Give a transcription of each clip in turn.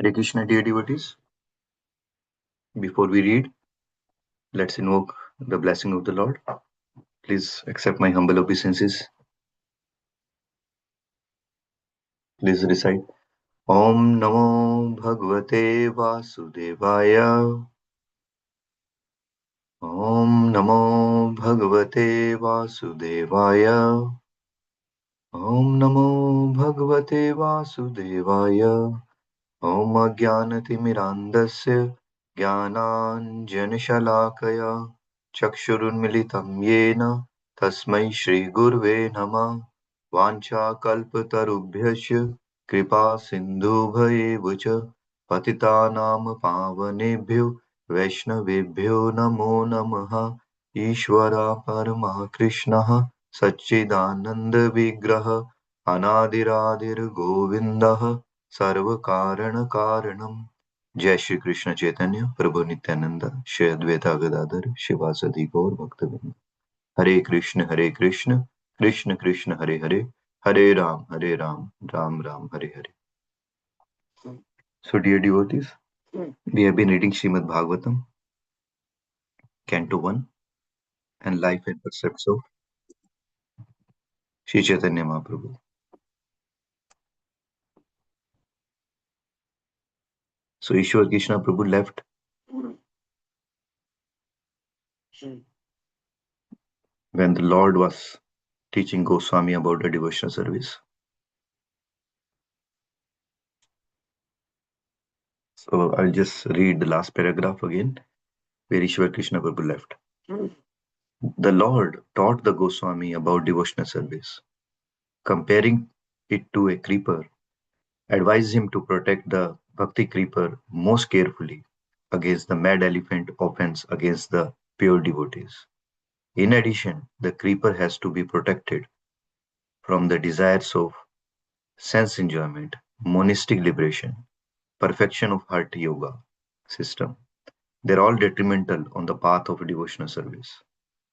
Hare Krishna, dear devotees. Before we read, let's invoke the blessing of the Lord. Please accept my humble obeisances. Please recite Om Namo Bhagavate Vasudevaya. Om Namo Bhagavate Vasudevaya. Om Namo Bhagavate Vasudevaya. Om Ajnanatimirandasya Jnananjanashalakaya Chakshurunmilitam Yena Tasmai Shri Gurve Namah Vanchakalpatarubhyasya Kripa Sindhubhayev Cha Patitanam Pavanebhyo Vaishnavebhyo Namo Namaha Ishvara Parama Krishna Satchidananda Vigraha Anadiradir Govindah सर्व कारण कारणम जय श्री कृष्ण चैतन्य प्रभु नित्यानंद श्री अद्वैता गदाधर शिवासदि गौर भक्तवृंद हरे Krishna Krishna Krishna Hare Hare Hare Ram Ram Ram Hare Hare. So dear devotees, we have been reading Srimad Bhagavatam, Canto 1, and Life and Precepts of Sri Chaitanya Mahaprabhu. So Ishwar Krishna Prabhu left when the Lord was teaching Goswami about the devotional service. So I'll just read the last paragraph again, where Ishwar Krishna Prabhu left. The Lord taught the Goswami about devotional service, comparing it to a creeper, advised him to protect the bhakti creeper most carefully against the mad elephant offense against the pure devotees. In addition, the creeper has to be protected from the desires of sense enjoyment, monistic liberation, perfection of heart yoga system. They're all detrimental on the path of devotional service.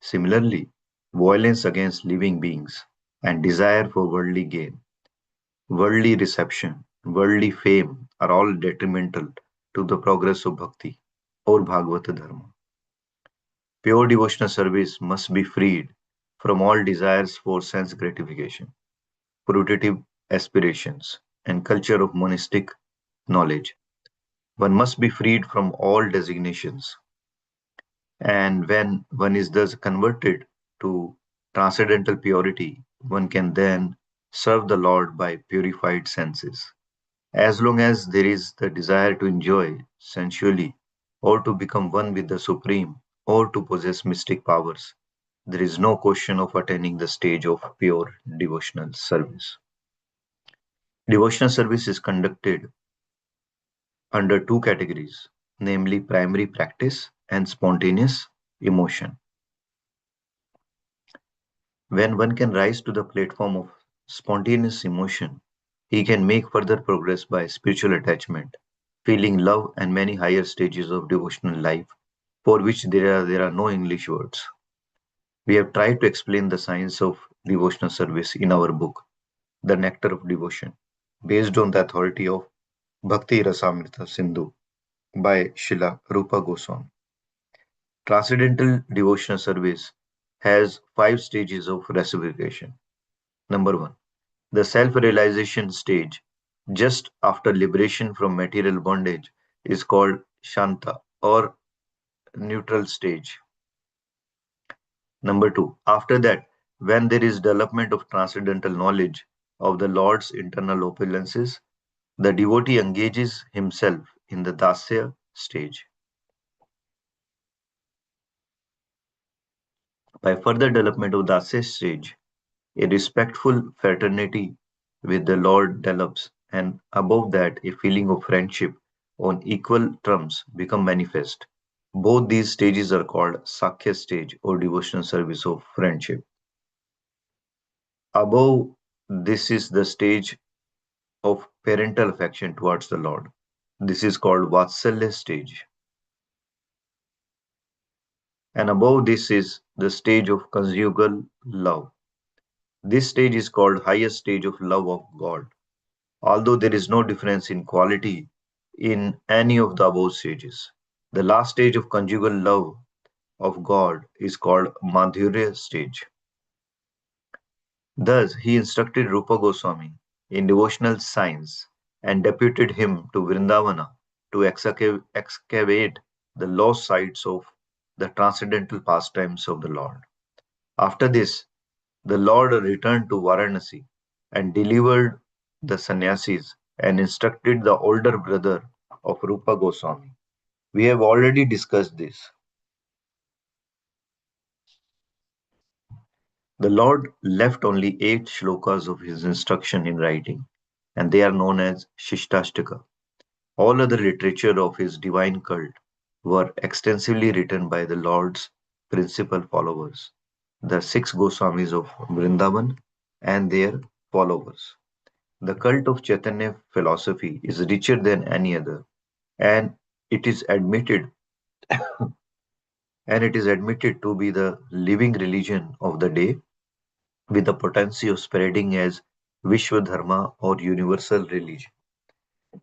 Similarly, violence against living beings and desire for worldly gain, worldly reception, worldly fame are all detrimental to the progress of bhakti or Bhagavata Dharma. Pure devotional service must be freed from all desires for sense gratification, fruitive aspirations, and culture of monastic knowledge. One must be freed from all designations, and when one is thus converted to transcendental purity, one can then serve the Lord by purified senses. As long as there is the desire to enjoy sensually, or to become one with the Supreme, or to possess mystic powers, there is no question of attaining the stage of pure devotional service. Devotional service is conducted under two categories, namely primary practice and spontaneous emotion. When one can rise to the platform of spontaneous emotion, he can make further progress by spiritual attachment, feeling love, and many higher stages of devotional life for which there are no English words. We have tried to explain the science of devotional service in our book, The Nectar of Devotion, based on the authority of Bhakti Rasamrita Sindhu by Srila Rupa Goswami. Transcendental devotional service has five stages of reciprocation. Number one, the self realization stage, just after liberation from material bondage, is called Shanta or neutral stage. Number two, after that, when there is development of transcendental knowledge of the Lord's internal opulences, the devotee engages himself in the Dasya stage. By further development of Dasya stage, a respectful fraternity with the Lord develops, and above that, a feeling of friendship on equal terms become manifest. Both these stages are called Sakya stage or devotional service of friendship. Above this is the stage of parental affection towards the Lord. This is called Vatsalya stage. And above this is the stage of conjugal love. This stage is called highest stage of love of God. Although there is no difference in quality in any of the above stages. The last stage of conjugal love of God is called Madhurya stage. Thus, he instructed Rupa Goswami in devotional science and deputed him to Vrindavana to excavate the lost sites of the transcendental pastimes of the Lord. After this, the Lord returned to Varanasi and delivered the sannyasis and instructed the older brother of Rupa Goswami. We have already discussed this. The Lord left only 8 shlokas of his instruction in writing, and they are known as Shishtastaka. All other literature of his divine cult were extensively written by the Lord's principal followers, the 6 Goswamis of Vrindavan and their followers. The cult of Chaitanya philosophy is richer than any other, and it is admitted and it is admitted to be the living religion of the day with the potency of spreading as Vishwa Dharma or universal religion.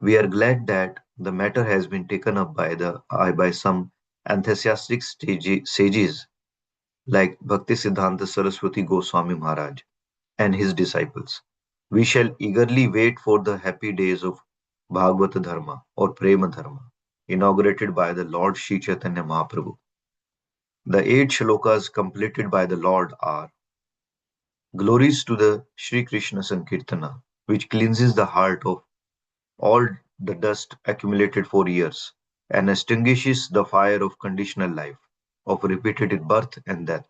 We are glad that the matter has been taken up by some enthusiastic sages like Bhaktisiddhanta Saraswati Goswami Maharaj and his disciples. We shall eagerly wait for the happy days of Bhagavata Dharma or Prema Dharma, inaugurated by the Lord Sri Chaitanya Mahaprabhu. The 8 shlokas completed by the Lord are glories to the Sri Krishna Sankirtana, which cleanses the heart of all the dust accumulated for years and extinguishes the fire of conditional life, of repeated birth and death.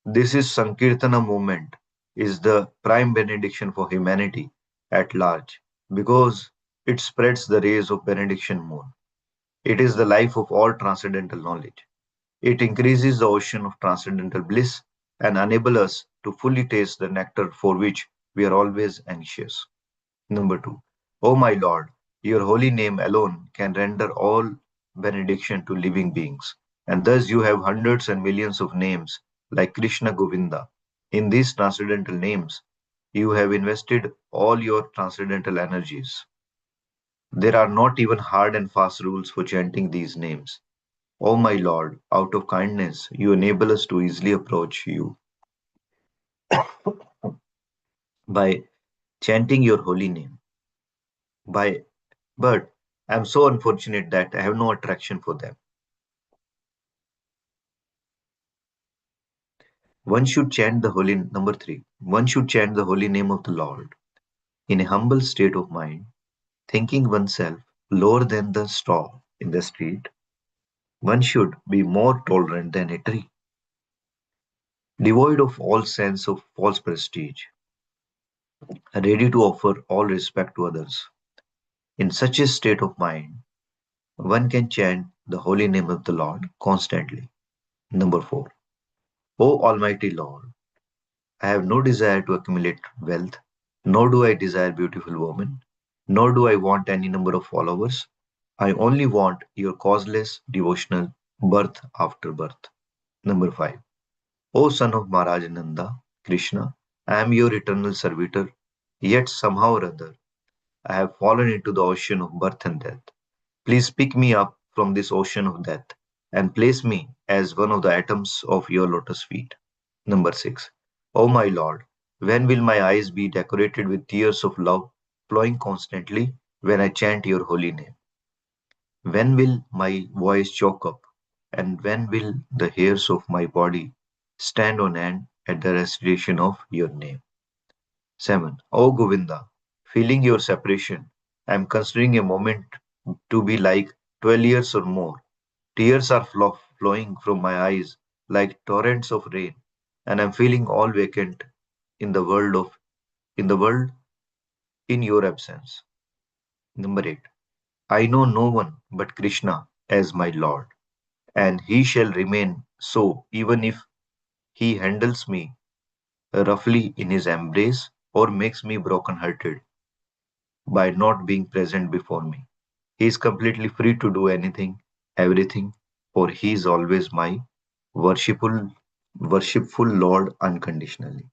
This is Sankirtana movement is the prime benediction for humanity at large because it spreads the rays of benediction moon. It is the life of all transcendental knowledge. It increases the ocean of transcendental bliss and enables us to fully taste the nectar for which we are always anxious. Number 2. O my Lord, your holy name alone can render all benediction to living beings, and thus you have hundreds and millions of names like Krishna Govinda. In these transcendental names, you have invested all your transcendental energies. There are not even hard and fast rules for chanting these names. O my Lord, out of kindness, you enable us to easily approach you by chanting your holy name. By but I am so unfortunate that I have no attraction for them. One should chant the holy number 3. One should chant the holy name of the Lord in a humble state of mind, thinking oneself lower than the straw in the street. One should be more tolerant than a tree, devoid of all sense of false prestige, ready to offer all respect to others. In such a state of mind, one can chant the holy name of the Lord constantly. Number 4. O Almighty Lord, I have no desire to accumulate wealth, nor do I desire beautiful women, nor do I want any number of followers. I only want your causeless devotional birth after birth. Number 5. O son of Maharaj Nanda, Krishna, I am your eternal servitor, yet somehow or other I have fallen into the ocean of birth and death. Please pick me up from this ocean of death and place me as one of the atoms of your lotus feet. Number 6. O my Lord, when will my eyes be decorated with tears of love flowing constantly when I chant your holy name? When will my voice choke up? And when will the hairs of my body stand on end at the recitation of your name? 7. O Govinda, feeling your separation, I am considering a moment to be like 12 years or more. Tears are flowing from my eyes like torrents of rain, and I am feeling all vacant in the world of in the world in your absence. Number 8. I know no one but Krishna as my Lord, and he shall remain so even if he handles me roughly in his embrace or makes me broken hearted by not being present before me. He is completely free to do anything, everything, for he is always my worshipful, worshipful Lord unconditionally.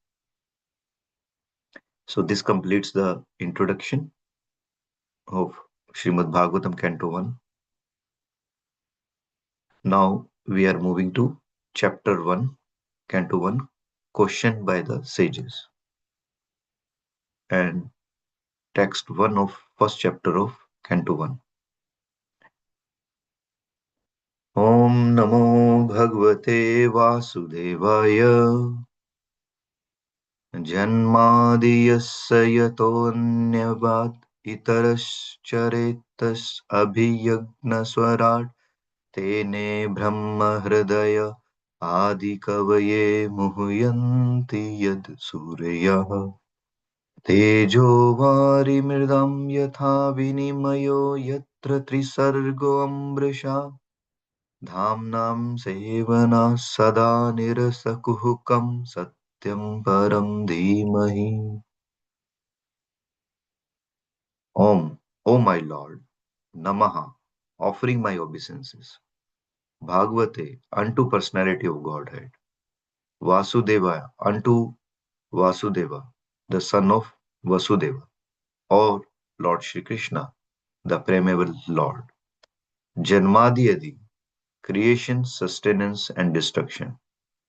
So this completes the introduction of Srimad Bhagavatam, Canto 1. Now we are moving to Chapter 1, Canto 1, Question by the Sages, and text 1 of first chapter of Canto 1. Om Namo Bhagavate Vasudevaya Janmadiyasya Yatonyavad Itarascharitas Abhiyagna Swarat Tene Brahma Hridaya Adikavaye Muhyanti Yad Suryaha Tejo Varimridam Yatha Vinimayo Yatra Trisargo Amrisha Dhamnam Sevana Sada Nirasakuhukam Satyam Param Dhimahi. Om, O my Lord, Namaha, offering my obeisances. Bhagavate, unto personality of Godhead. Vasudeva, unto Vasudeva, the son of Vasudeva, or Lord Shri Krishna, the primeval Lord. Janmadiyadi, creation, sustenance, and destruction.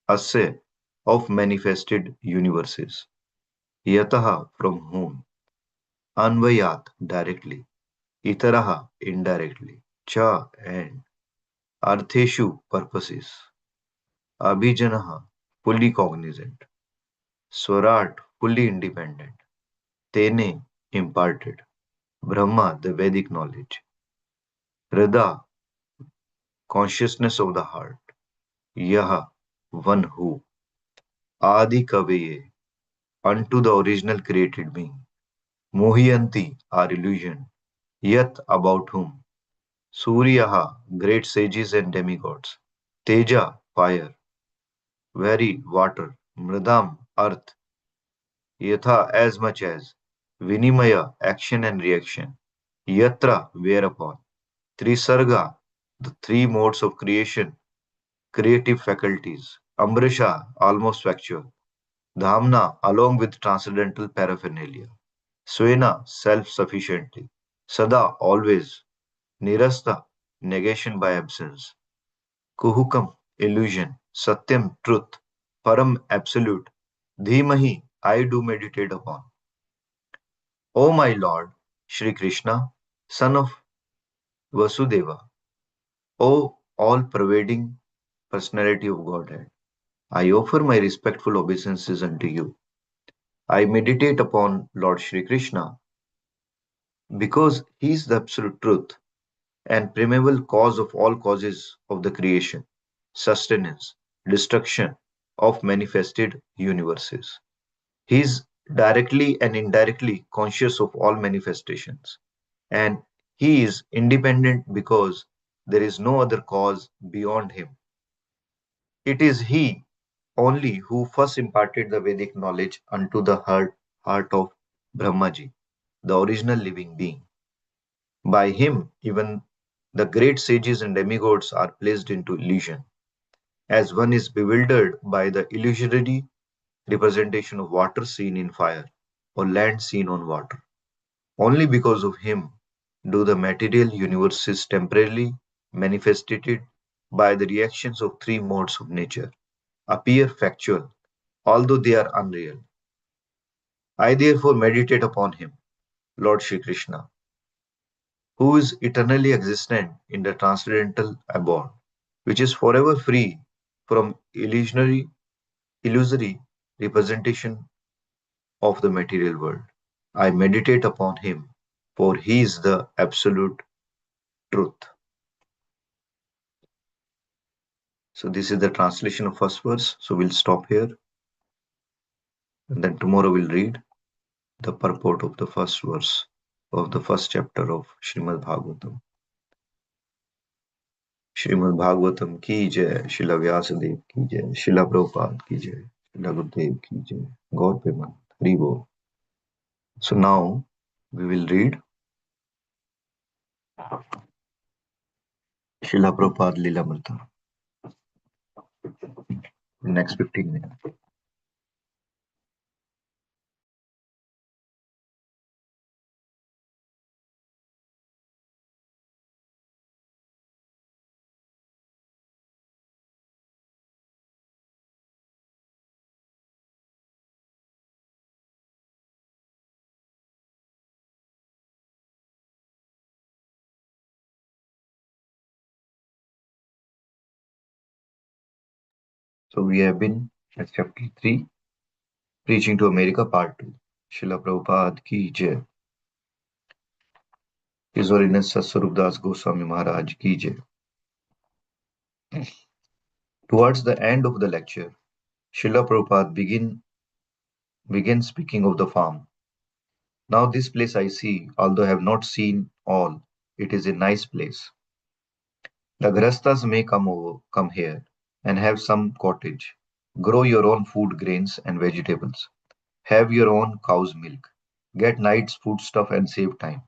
Asya, of manifested universes. Yataha, from whom. Anvayat, directly. Itaraha, indirectly. Cha, and. Artheshu, purposes. Abhijanaha, fully cognizant. Swarat, fully independent. Tene, imparted. Brahma, the Vedic knowledge. Hrida, consciousness of the heart. Yaha, one who. Adi Kaveye, unto the original created being. Mohiyanti, are illusion. Yat, about whom. Suryaha, great sages and demigods. Teja, fire. Vari, water. Mridam, earth. Yatha, as much as. Vinimaya, action and reaction. Yatra, whereupon. Trisarga, the three modes of creation, creative faculties. Amrisha, almost factual. Dhamna, along with transcendental paraphernalia. Swena, self-sufficiently. Sada, always. Nirasta, negation by absence. Kuhukam, illusion. Satyam, truth. Param, absolute. Dhimahi, I do meditate upon. O my Lord, Shri Krishna, son of Vasudeva, O all-pervading personality of Godhead, I offer my respectful obeisances unto you. I meditate upon Lord Shri Krishna because he is the absolute truth and primeval cause of all causes of the creation, sustenance, destruction of manifested universes. He is directly and indirectly conscious of all manifestations, and he is independent because there is no other cause beyond him. It is he only who first imparted the Vedic knowledge unto the heart of Brahmaji, the original living being. By him, even the great sages and demigods are placed into illusion, as one is bewildered by the illusory representation of water seen in fire or land seen on water. Only because of him do the material universes temporarily manifested by the reactions of three modes of nature appear factual, although they are unreal. I therefore meditate upon him, Lord Shri Krishna, who is eternally existent in the transcendental abode, which is forever free from illusory representation of the material world. I meditate upon him, for he is the absolute truth. So this is the translation of first verse. So we'll stop here, and then tomorrow we'll read the purport of the first verse of the first chapter of Srimad Bhagavatam. Shrimad Bhagavatam की जय, शिला व्यास देव की जय, शिला प्रभुपाद की जय, शिला गुरुदेव की जय, गौर प्रेमानंद हरि बोल. So now we will read Srila Prabhupada Lilamrita. Next 15 minutes. So we have been at chapter 3, Preaching to America, part 2. Srila Prabhupada ki jai. His Holiness Satsvarup Das Goswami Maharaj ki jai. Towards the end of the lecture, Srila Prabhupada began speaking of the farm. Now this place I see, although I have not seen all, it is a nice place. The Grastas may come here and have some cottage. Grow your own food, grains and vegetables. Have your own cow's milk. Get night's foodstuff and save time.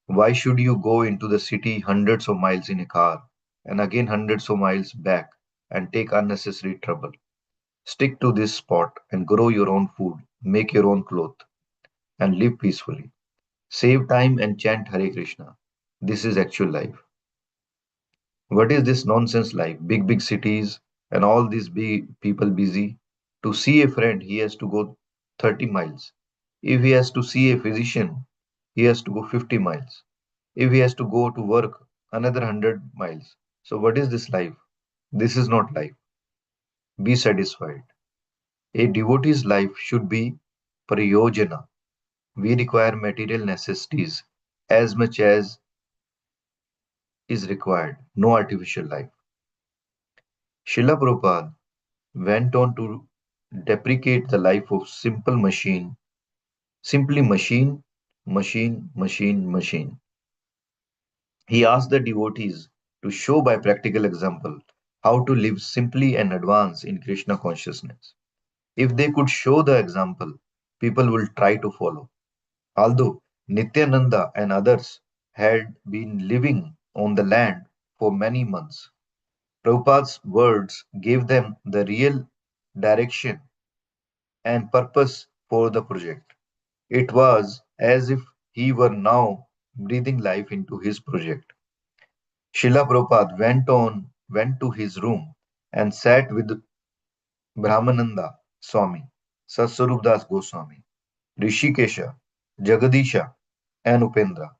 Why should you go into the city hundreds of miles in a car and again hundreds of miles back and take unnecessary trouble? Stick to this spot and grow your own food, make your own clothes, and live peacefully. Save time and chant Hare Krishna. This is actual life. What is this nonsense life? Big cities and all these big people busy. To see a friend, he has to go 30 miles. If he has to see a physician, he has to go 50 miles. If he has to go to work, another 100 miles. So, what is this life? This is not life. Be satisfied. A devotee's life should be prayojana. We require material necessities as much as is required, no artificial life. Srila Prabhupada went on to deprecate the life of simple machine, simply machine. He asked the devotees to show by practical example how to live simply and advance in Krishna consciousness. If they could show the example, people will try to follow. Although Nityananda and others had been living on the land for many months, Prabhupada's words gave them the real direction and purpose for the project. It was as if he were now breathing life into his project. Srila Prabhupada went to his room and sat with Brahmananda Swami, Satsvarup Das Goswami, Rishikesha, Jagadisha, and Upendra.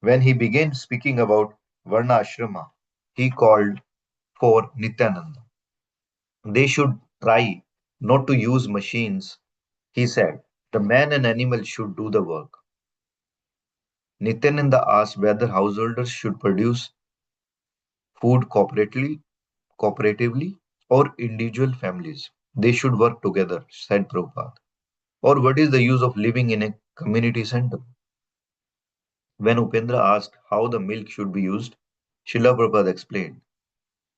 When he began speaking about Varna Ashrama, he called for Nityananda. They should try not to use machines, he said. The man and animal should do the work. Nityananda asked whether householders should produce food cooperatively or individual families. They should work together, said Prabhupada. Or what is the use of living in a community center? When Upendra asked how the milk should be used, Srila Prabhupada explained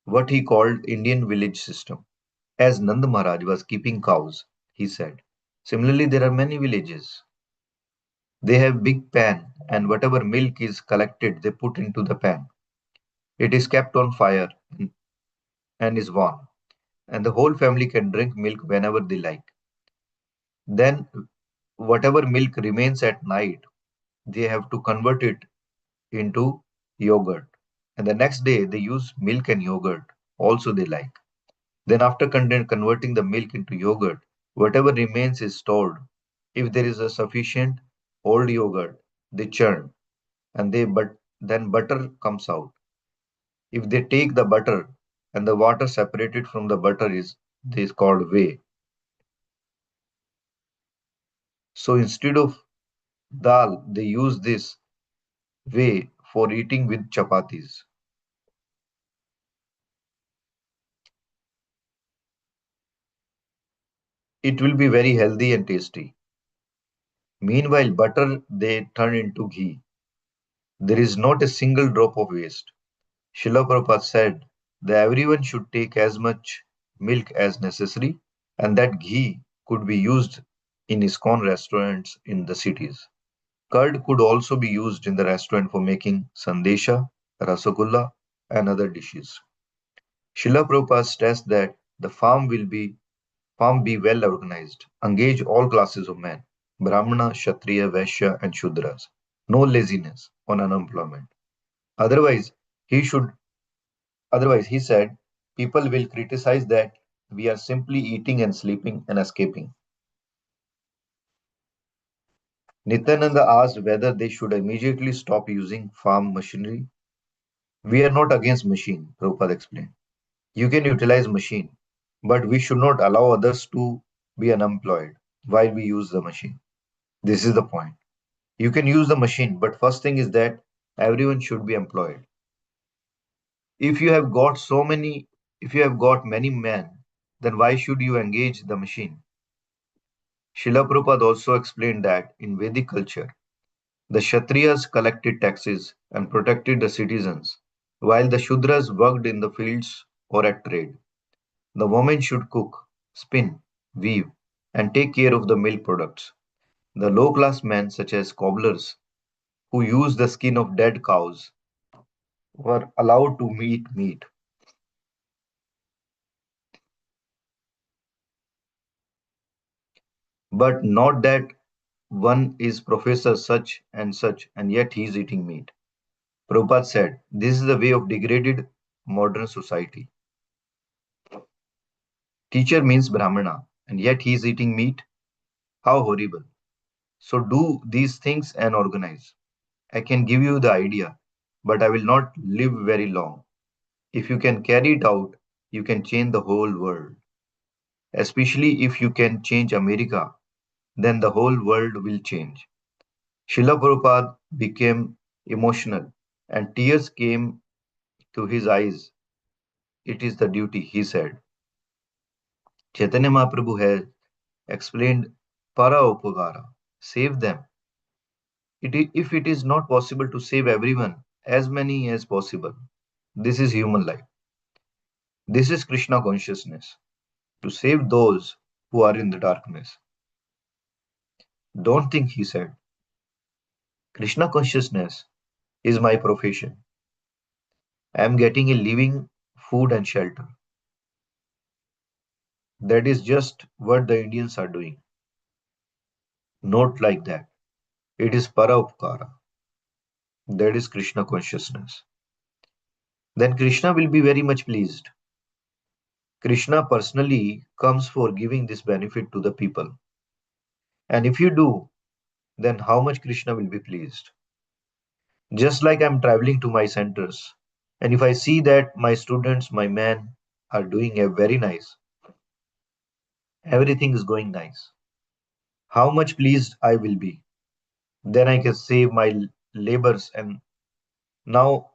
what he called Indian village system. As Nand Maharaj was keeping cows, he said, similarly there are many villages. They have big pan and whatever milk is collected they put into the pan. It is kept on fire and is warm, and the whole family can drink milk whenever they like. Then, whatever milk remains at night, they have to convert it into yogurt. And the next day, they use milk and yogurt, also they like. Then, after converting the milk into yogurt, whatever remains is stored. If there is a sufficient old yogurt, they churn, and then butter comes out. If they take the butter and the water separated from the butter is this called whey. So instead of dal, they use this whey for eating with chapatis. It will be very healthy and tasty. Meanwhile, butter they turn into ghee. There is not a single drop of waste. Srila Prabhupada said that everyone should take as much milk as necessary and that ghee could be used in ISKCON restaurants in the cities. Curd could also be used in the restaurant for making sandesha, rasagulla, and other dishes. Srila Prabhupada stressed that the farm be well organized, engage all classes of men, Brahmana, Kshatriya, Vaishya, and Shudras. No laziness or unemployment. Otherwise, he should otherwise he said, people will criticize that we are simply eating and sleeping and escaping. Nityananda asked whether they should immediately stop using farm machinery. We are not against machine, Prabhupada explained. You can utilize machine, But we should not allow others to be unemployed while we use the machine. This is the point. You can use the machine, but first thing is that everyone should be employed. If you have got so many, if you have got many men, then why should you engage the machine? Srila Prabhupada also explained that in Vedic culture, the Kshatriyas collected taxes and protected the citizens, while the Shudras worked in the fields or at trade. The women should cook, spin, weave, and take care of the milk products. The low class men, such as cobblers, who used the skin of dead cows, were allowed to eat meat, but not that one is professor such and yet he is eating meat. Prabhupada said, this is the way of degraded modern society. Teacher means Brahmana, and yet he is eating meat? How horrible. So do these things and organize. I can give you the idea, but I will not live very long. If you can carry it out, you can change the whole world. Especially if you can change America, then the whole world will change. Srila Prabhupada became emotional and tears came to his eyes. It is the duty, he said. Chaitanya Mahaprabhu has explained para upagara, save them. If it is not possible to save everyone, as many as possible. This is human life. This is Krishna consciousness, to save those who are in the darkness. Don't think, he said, Krishna consciousness is my profession. I am getting a living, food and shelter. That is just what the Indians are doing. Not like that. It is Paraupkara. That is Krishna consciousness. Then Krishna will be very much pleased. Krishna personally comes for giving this benefit to the people. And if you do, then how much Krishna will be pleased? Just like I'm traveling to my centers, and if I see that my students, my men, are doing a very nice, everything is going nice, how much pleased I will be. Then I can save my labors and now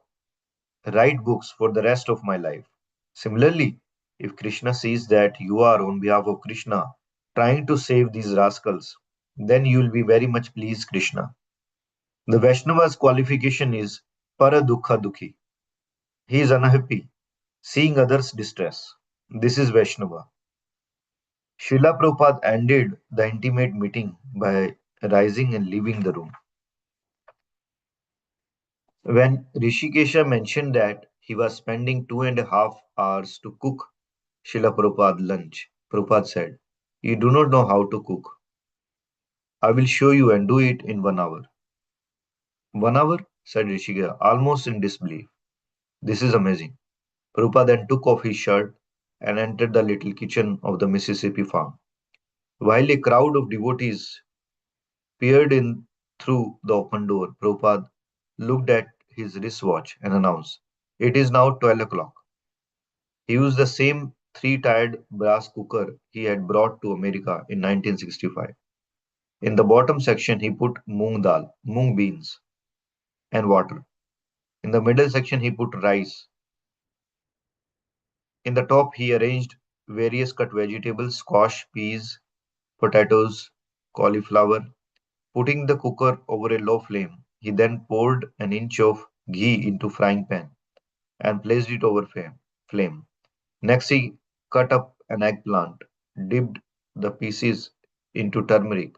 write books for the rest of my life. Similarly, if Krishna sees that you are on behalf of Krishna trying to save these rascals, then you will be very much pleased, Krishna. The Vaishnava's qualification is para dukha dukhi. He is unhappy seeing others' distress. This is Vaishnava. Srila Prabhupada ended the intimate meeting by rising and leaving the room. When Rishikesha mentioned that he was spending 2.5 hours to cook Srila Prabhupada lunch, Prabhupada said, you do not know how to cook. I will show you and do it in 1 hour. 1 hour? Said Rishikesha, almost in disbelief. This is amazing. Prabhupada then took off his shirt and entered the little kitchen of the Mississippi farm. While a crowd of devotees peered in through the open door, Prabhupada looked at his wristwatch and announced, it is now 12 o'clock. He used the same three-tired brass cooker he had brought to America in 1965. In the bottom section, he put moong beans, and water. In the middle section, he put rice. In the top, he arranged various cut vegetables, squash, peas, potatoes, cauliflower. Putting the cooker over a low flame, he then poured an inch of ghee into frying pan and placed it over flame. Next, he cut up an eggplant, dipped the pieces into turmeric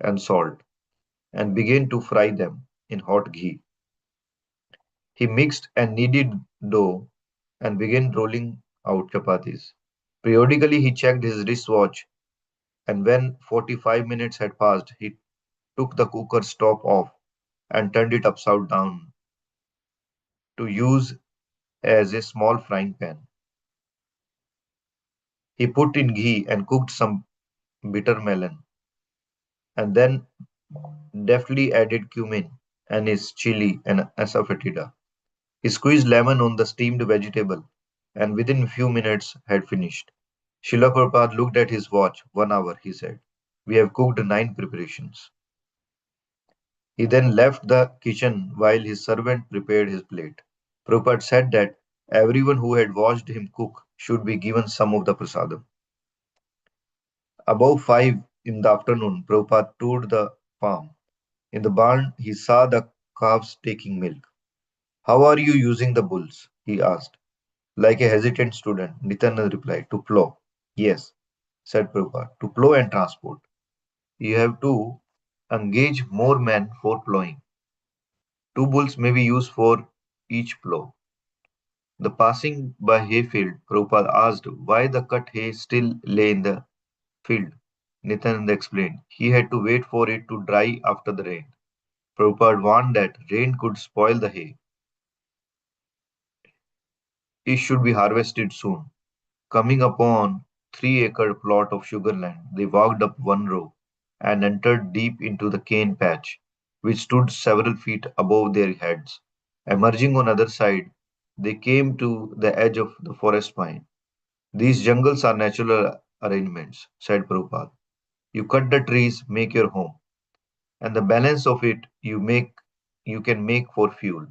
and salt, and began to fry them in hot ghee. He mixed and kneaded dough and began rolling out chapatis. Periodically, he checked his wristwatch, and when 45 minutes had passed, he took the cooker stop off and turned it upside down to use as a small frying pan. He put in ghee and cooked some bitter melon, and then deftly added cumin, anise, chili, and asafoetida. He squeezed lemon on the steamed vegetable, and within a few minutes had finished. Srila Prabhupada looked at his watch. 1 hour, he said. We have cooked 9 preparations. He then left the kitchen while his servant prepared his plate. Prabhupada said that everyone who had watched him cook should be given some of the prasadam. About 5 in the afternoon, Prabhupada toured the farm. In the barn, he saw the calves taking milk. How are you using the bulls? He asked. Like a hesitant student, Nityananda replied, to plow. Yes, said Prabhupada, to plow and transport. You have to engage more men for plowing. 2 bulls may be used for each plow. The passing by hayfield, Prabhupada asked why the cut hay still lay in the field. Nityananda explained. He had to wait for it to dry after the rain. Prabhupada warned that rain could spoil the hay. It should be harvested soon. Coming upon 3-acre plot of sugar land, they walked up one row and entered deep into the cane patch, which stood several feet above their heads. Emerging on other side, they came to the edge of the forest pine. These jungles are natural arrangements, said Prabhupada. You cut the trees, make your home, and the balance of it you can make for fuel.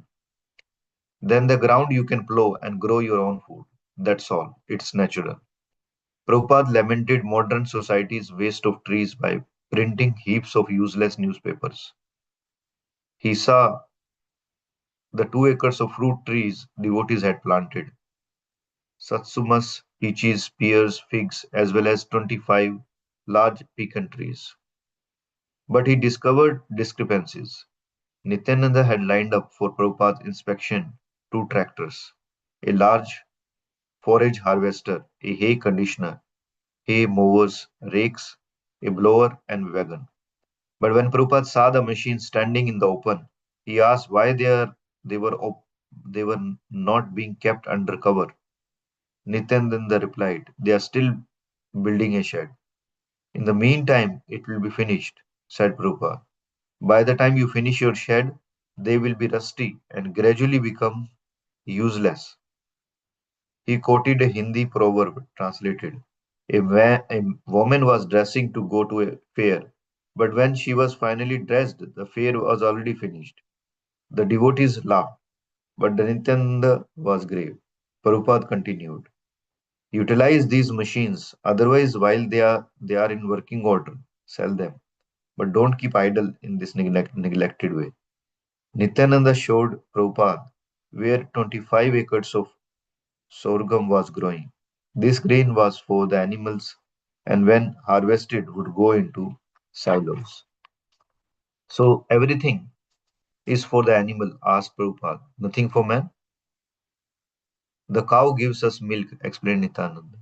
Then the ground you can plow and grow your own food. That's all. It's natural. Prabhupada lamented modern society's waste of trees by printing heaps of useless newspapers. He saw the 2 acres of fruit trees devotees had planted, satsumas, peaches, pears, figs, as well as 25 large pecan trees. But he discovered discrepancies. Nityananda had lined up for Prabhupada's inspection 2 tractors, a large forage harvester, a hay conditioner, hay mowers, rakes, a blower, and wagon. But when Prabhupada saw the machine standing in the open, he asked why they were they were not being kept under cover. Nityananda replied, they are still building a shed. In the meantime, it will be finished, said Prabhupada. By the time you finish your shed, they will be rusty and gradually become useless. He quoted a Hindi proverb translated. A woman was dressing to go to a fair, but when she was finally dressed, the fair was already finished. The devotees laughed, but the Nityananda was grave. Prabhupada continued. Utilize these machines, otherwise, while they are in working order, sell them. But don't keep idle in this neglected way. Nityananda showed Prabhupada where 25 acres of sorghum was growing. This grain was for the animals and when harvested would go into silos. So everything is for the animal, asked Prabhupada. Nothing for man? The cow gives us milk, explained Nityananda.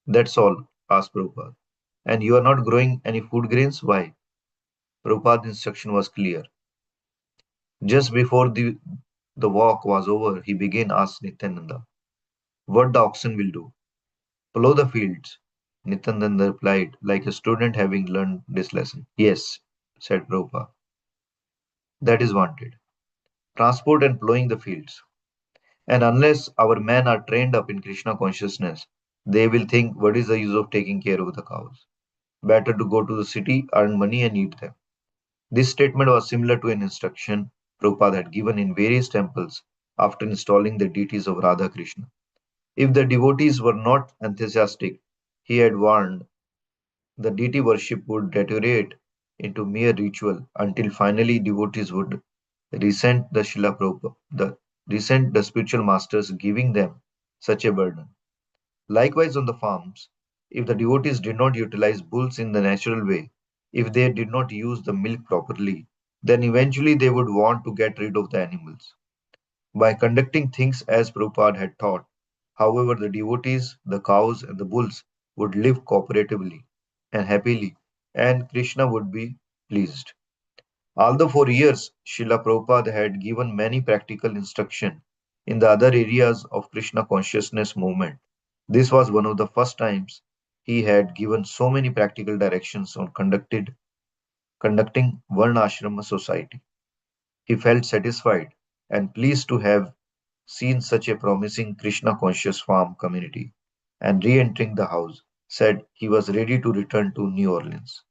That's all, asked Prabhupada. And you are not growing any food grains? Why? Prabhupada's instruction was clear. Just before the walk was over, he began asked Nityananda what the oxen will do. Plough the fields. Nityananda replied, like a student having learned this lesson. Yes, said Prabhupada. That is wanted. Transport and plowing the fields. And unless our men are trained up in Krishna consciousness, they will think, what is the use of taking care of the cows? Better to go to the city, earn money, and eat them. This statement was similar to an instruction Prabhupada had given in various temples after installing the deities of Radha Krishna. If the devotees were not enthusiastic, he had warned the deity worship would deteriorate into mere ritual until finally devotees would resent the Srila Prabhupada, resent the spiritual masters giving them such a burden. Likewise, on the farms, if the devotees did not utilize bulls in the natural way, if they did not use the milk properly, then eventually they would want to get rid of the animals. By conducting things as Prabhupada had taught, however, the devotees, the cows, and the bulls would live cooperatively and happily, and Krishna would be pleased. Although for years Srila Prabhupada had given many practical instruction in the other areas of Krishna consciousness movement, this was one of the first times he had given so many practical directions on conducting Varnashrama society. He felt satisfied and pleased to have seen such a promising Krishna conscious farm community. and re-entering the house, said he was ready to return to New Orleans.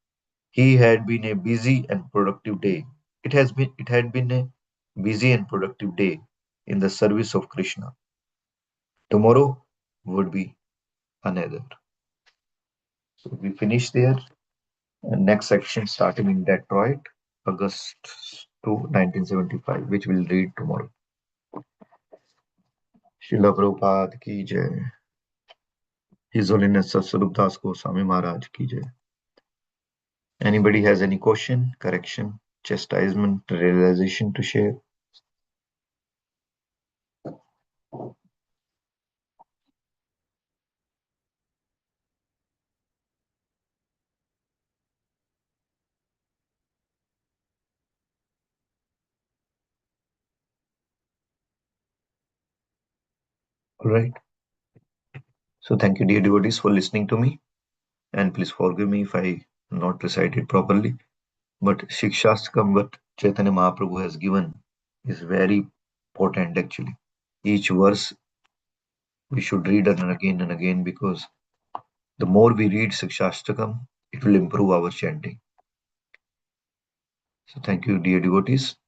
He had been a busy and productive day. It had been a busy and productive day in the service of Krishna. Tomorrow would be another. So we finish there. And next section starting in Detroit, August to 1975, which we'll read tomorrow. Srila Prabhupada ki jai. His Holiness Swarup Das Goswami Maharaj ki jai. Anybody has any question, correction, chastisement, realization to share? All right. So thank you, dear devotees, for listening to me. And please forgive me if I not recited properly. But Shikshastakam, what Chaitanya Mahaprabhu has given, is very potent actually. Each verse we should read and again because the more we read Shikshastakam, it will improve our chanting. So thank you, dear devotees.